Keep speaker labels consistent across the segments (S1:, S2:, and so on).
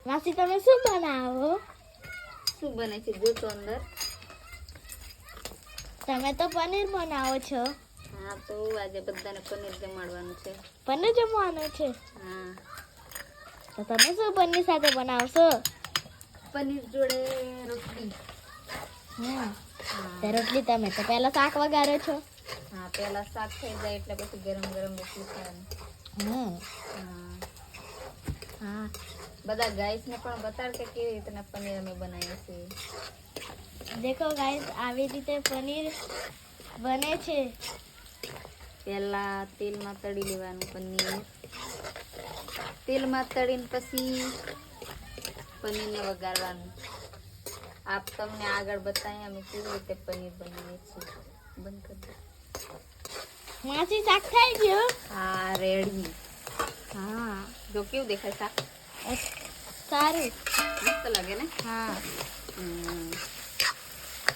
S1: માસી તમે શું બનાવો?
S2: શું બને છે જો તો અંદર?
S1: તમે તો પનીર બનાવો છો.
S2: હા તો આજે બધાને પનીર જમાડવાનું છે.
S1: પનીર જમવાનું છે?
S2: હા.
S1: તો તમે શું પનીર સાથે બનાવશો?
S2: પનીર જોડે રોટલી.
S1: હા. તે રોટલી તમે તો પહેલા શાક વઘારો છો.
S2: હા પહેલા શાક થઈ જાય એટલે પછી ગરમ ગરમ રોટલી ખાવાની. હા.
S1: હા.
S2: બધા ગાઈસ ને પણ બતાડ કે કેવી રીતના પનીર અમે બનાવીએ છીએ.
S1: દેખો ગાઈસ આવી રીતે પનીર બને છે.
S2: પહેલા તેલમાં તળી લેવાનું પનીર. તેલમાં તળીને પછી પનીરને વઘારવાનું. આપ તમને આગળ બતાવીએ અમે કેવી રીતે પનીર બનાવીએ છીએ. બંધ કરી દો.
S1: માસી શાક થઈ ગયું?
S2: હા રેડી.
S1: હા.
S2: જો કેવું દેખાય શાક?
S1: સારું.
S2: મસ્ત લાગે ને?
S1: હા.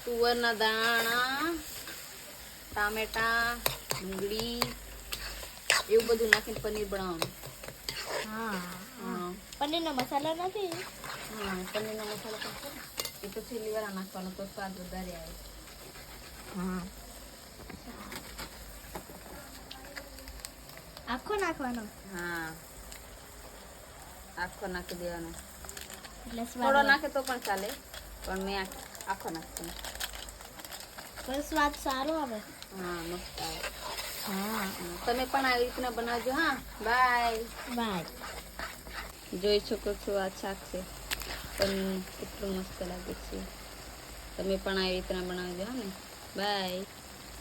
S2: તુવરના દાણા, ટામેટા, ડુંગળી એવું બધું નાખીને પનીર બનાવવાનું.
S1: હા.
S2: હા.
S1: પનીરનો મસાલો નથી?
S2: હા પનીરનો મસાલો પણ છે ને. એ તો છેલ્લી વાર નાખવાનો તો સ્વાદ વધારે આવે.
S1: હા. આખો નાખવાનો?
S2: હા. આખો નાખી દેવાનો.
S1: એટલે
S2: થોડો
S1: સ્વાદ
S2: નાખે તો પણ ચાલે પણ મેં આખો નાખી.
S1: પણ સ્વાદ સારો આવે.
S2: હા મસ્ત આવે.
S1: હા.
S2: તમે પણ આવી રીતના બનાવજો. હા બાય.
S1: બાય.
S2: જોઈ શકો છો આ શાક છે પણ કેટલું મસ્ત લાગે છે. તમે પણ આવી રીતના બનાવજો. હા ને બાય.